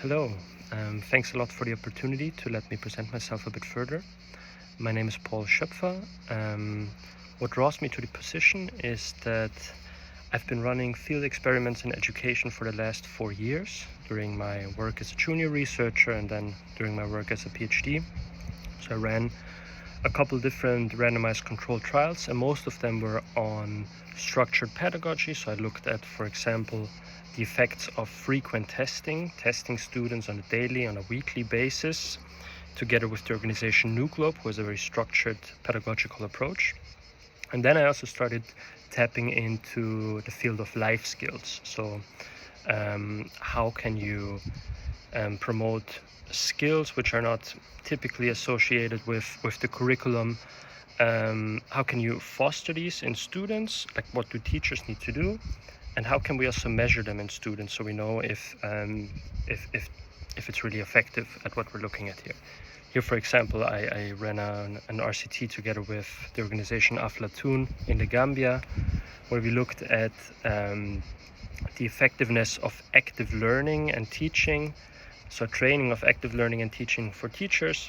Hello, thanks a lot for the opportunity to let me present myself a bit further. My name is Paul Schöpfer. What draws me to the position is that I've been running field experiments in education for the last 4 years during my work as a junior researcher and then during my work as a PhD. So I ran a couple different randomized controlled trials, and most of them were on structured pedagogy. So I looked at, for example, the effects of frequent testing students on a daily, on a weekly basis, together with the organization NuGlobe, who has a very structured pedagogical approach. And then I also started tapping into the field of life skills. So how can you promote skills which are not typically associated with the curriculum? How can you foster these in students? Like, what do teachers need to do? And how can we also measure them in students so we know if it's really effective at what we're looking at here? Here, for example, I ran an RCT together with the organization Aflatoon in the Gambia, where we looked at the effectiveness of active learning and teaching, so training of active learning and teaching for teachers,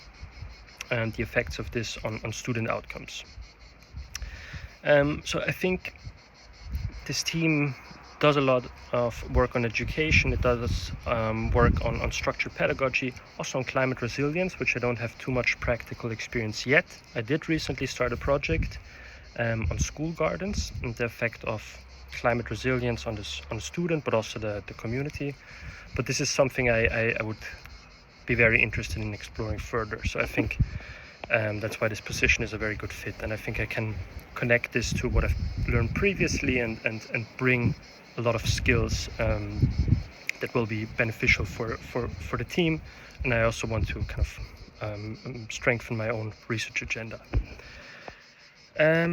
and the effects of this on student outcomes. So I think this team does a lot of work on education. It does work on structured pedagogy, also on climate resilience, which I don't have too much practical experience yet. I did recently start a project on school gardens and the effect of climate resilience on the student, but also the community. But this is something I would be very interested in exploring further. So I think that's why this position is a very good fit, and I think I can connect this to what I've learned previously and bring a lot of skills that will be beneficial for the team. And I also want to kind of strengthen my own research agenda.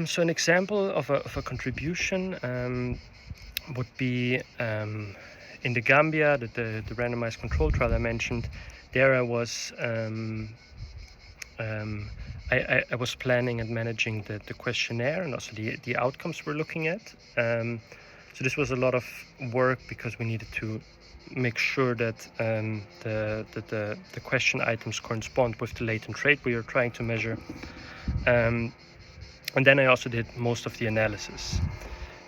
So an example of a contribution would be in the Gambia, the randomized control trial I mentioned. There I was I was planning and managing the questionnaire and also the outcomes we're looking at. So this was a lot of work because we needed to make sure that the question items correspond with the latent rate we are trying to measure. And then I also did most of the analysis.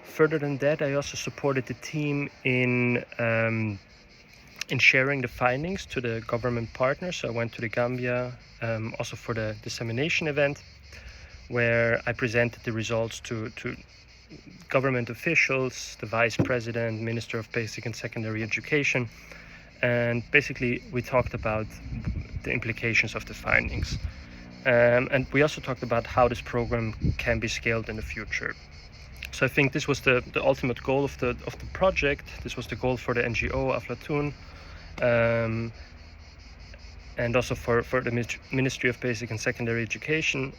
Further than that, I also supported the team in sharing the findings to the government partners. So I went to the Gambia also for the dissemination event, where I presented the results to government officials, the vice president, minister of basic and secondary education, and basically we talked about the implications of the findings. And we also talked about how this program can be scaled in the future. So I think this was the ultimate goal of the project. This was the goal for the NGO Aflatoon, and also for the Ministry of Basic and Secondary Education.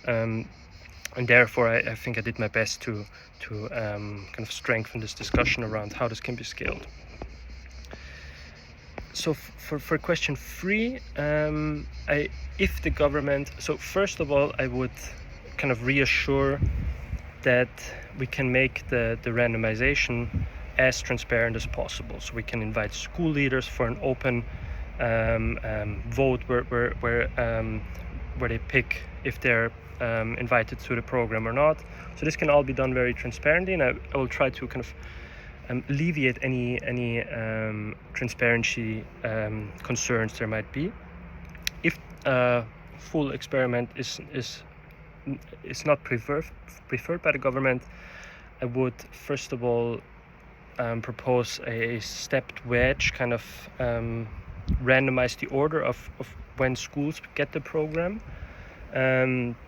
And therefore, I think I did my best to kind of strengthen this discussion around how this can be scaled. So for question 3, if the government, so first of all, I would kind of reassure that we can make the randomization as transparent as possible. So we can invite school leaders for an open vote where they pick if they're invited to the program or not. So this can all be done very transparently, and I will try to kind of alleviate any transparency concerns there might be. If full experiment is not preferred by the government, I would first of all propose a stepped wedge, kind of randomize the order of when schools get the program.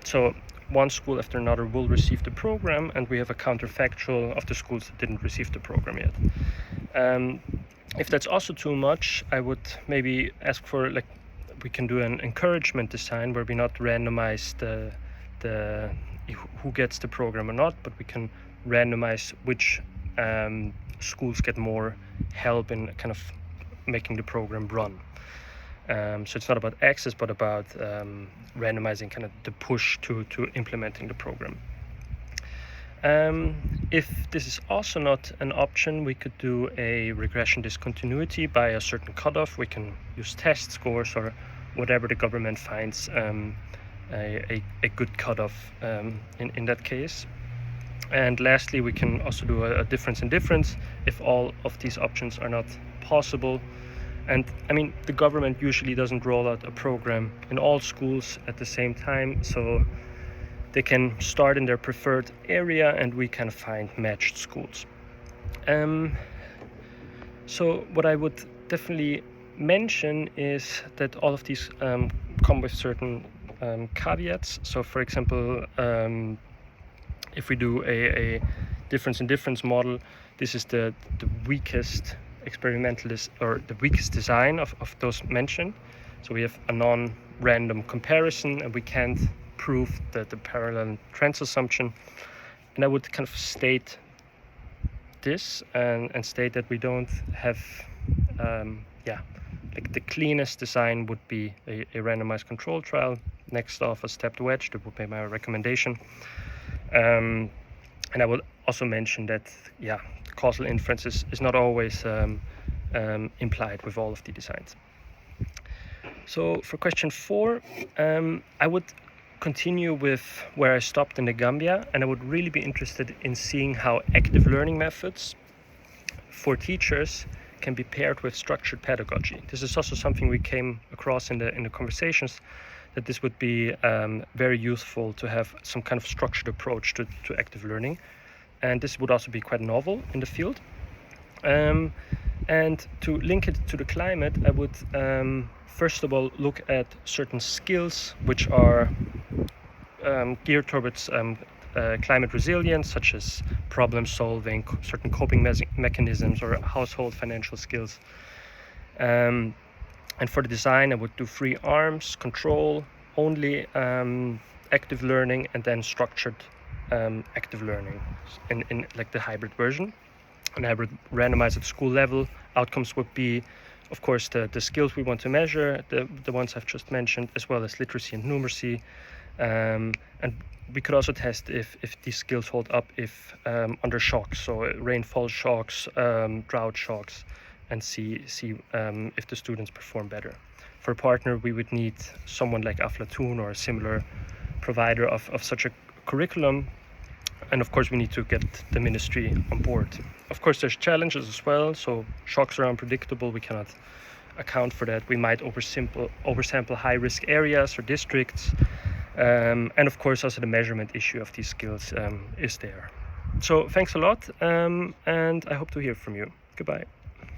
So one school after another will receive the program, and we have a counterfactual of the schools that didn't receive the program yet. If that's also too much, I would maybe ask for, like, we can do an encouragement design where we not randomize the who gets the program or not, but we can randomize which schools get more help in kind of making the program run. So it's not about access, but about randomizing kind of the push to implementing the program. If this is also not an option, we could do a regression discontinuity by a certain cutoff. We can use test scores or whatever the government finds a good cutoff in that case. And lastly, we can also do a difference in difference if all of these options are not possible. And I mean, the government usually doesn't roll out a program in all schools at the same time, so they can start in their preferred area and we can find matched schools. So what I would definitely mention is that all of these come with certain caveats. So for example, if we do a difference in difference model, this is the weakest experimentalist or the weakest design of those mentioned. So we have a non-random comparison and we can't prove the parallel trends assumption. And I would kind of state this and state that we don't have, like the cleanest design would be a randomized control trial next off a stepped wedge. That would be my recommendation. And I will also mention that, causal inference is not always implied with all of the designs. So for question 4, I would continue with where I stopped in the Gambia, and I would really be interested in seeing how active learning methods for teachers can be paired with structured pedagogy. This is also something we came across in the conversations, that this would be very useful to have some kind of structured approach to active learning. And this would also be quite novel in the field. And to link it to the climate, I would first of all look at certain skills which are geared towards climate resilience, such as problem solving, certain coping mechanisms, or household financial skills. And for the design, I would do free arms, control, only active learning, and then structured active learning in like the hybrid version. And I would randomize at school level. Outcomes would be, of course, the skills we want to measure, the ones I've just mentioned, as well as literacy and numeracy. And we could also test if these skills hold up if under shocks, so rainfall shocks, drought shocks, and see if the students perform better. For a partner, we would need someone like Aflatun or a similar provider of such a curriculum. And of course, we need to get the ministry on board. Of course, there's challenges as well. So shocks are unpredictable. We cannot account for that. We might oversample high-risk areas or districts. And of course, also the measurement issue of these skills is there. So thanks a lot, and I hope to hear from you. Goodbye.